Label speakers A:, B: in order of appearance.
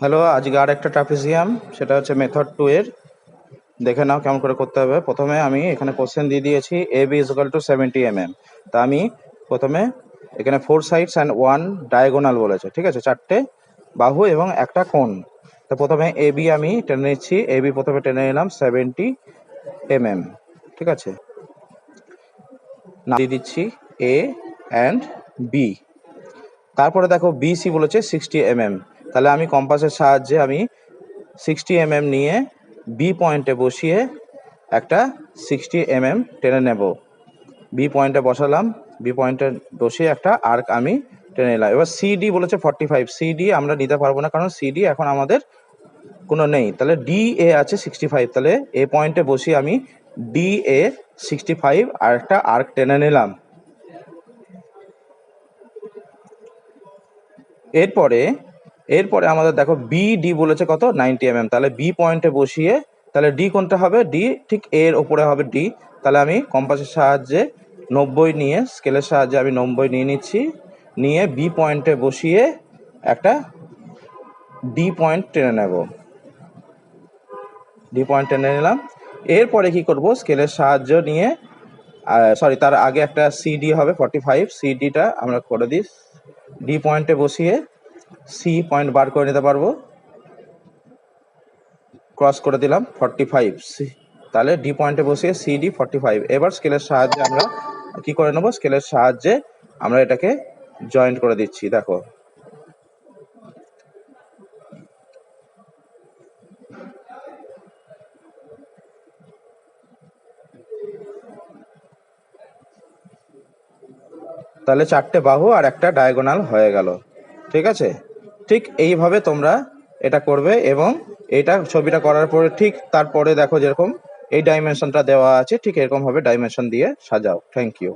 A: Hello, আজকে আর একটা trapezium, সেটা হচ্ছে মেথড 2 এর। দেখে নাও কেমন করে করতে হবে। প্রথমে আমি এখানে কোশ্চেন দিয়ে দিয়েছি A B is equal to 70 mm। তা আমি প্রথমে এখানে 4 সাইডস অ্যান্ড 1 ডায়াগোনাল বলেছে, ঠিক আছে, 4টে বাহু এবং একটা কোণ। তো প্রথমে এ বি আমি টেনে নিচ্ছি, এ বি প্রথমে টেনে নিলাম 70 mm, ঠিক আছে। দিয়ে দিচ্ছি এ অ্যান্ড বি। তারপরে দেখো বি সি বলেছে 60 mm, তাহলে আমি কম্পাসের সাহায্যে আমি 60 mm নিয়ে বি পয়েন্টে বসিয়ে একটা 60 mm টেনে নেব। বি পয়েন্টে বসালাম, বি পয়েন্টে বসিয়ে একটা আর্ক আমি টেনে নিলাম। এবার সিডি বলেছে 45, সিডি আমরা নিতে পারবো না কারণ সিডি এখন আমাদের কোনো নেই। তাহলে ডি এ আছে 65, তাহলে এ পয়েন্টে বসিয়ে আমি ডি এ 65 আর একটা আর্ক টেনে নিলাম। এরপরে আমাদের দেখো বি ডি বলেছে কত 90 mm, তাহলে বি পয়েন্টে বসিয়ে, তাহলে ডি কোনটা হবে, ডি ঠিক এর ওপরে হবে ডি। তাহলে আমি কম্পাসের সাহায্যে 90 নিয়ে, স্কেলের সাহায্যে আমি 90 নিয়ে নিচ্ছি, নিয়ে বি পয়েন্টে বসিয়ে একটা ডি পয়েন্ট টেনে নেব, ডি পয়েন্ট টেনে নিলাম। এরপরে কি করব, স্কেলের সাহায্য নিয়ে, তার আগে একটা সিডি হবে 45, সিডিটা আমরা করে দিই, ডি পয়েন্টে বসিয়ে সি পয়েন্ট বার করে নিতে পারবো, ক্রস করে দিলাম 45, তাহলে ডি পয়েন্টে বসিয়ে সিডি 45। এবার স্কেলের সাহায্যে আমরা কি করে নেব, স্কেলের সাহায্যে আমরা এটাকে জয়েন্ট করে দিচ্ছি। দেখো তাহলে 4টে বাহু আর একটা ডায়াগোনাল হয়ে গেল, ঠিক আছে। ঠিক এইভাবে তোমরা এটা করবে এবং এটা ছবিটা করার পরে ঠিক তারপরে দেখো যেরকম এই ডাইমেনশনটা দেওয়া আছে ঠিক এরকম ভাবে ডাইমেনশন দিয়ে সাজাও। Thank you.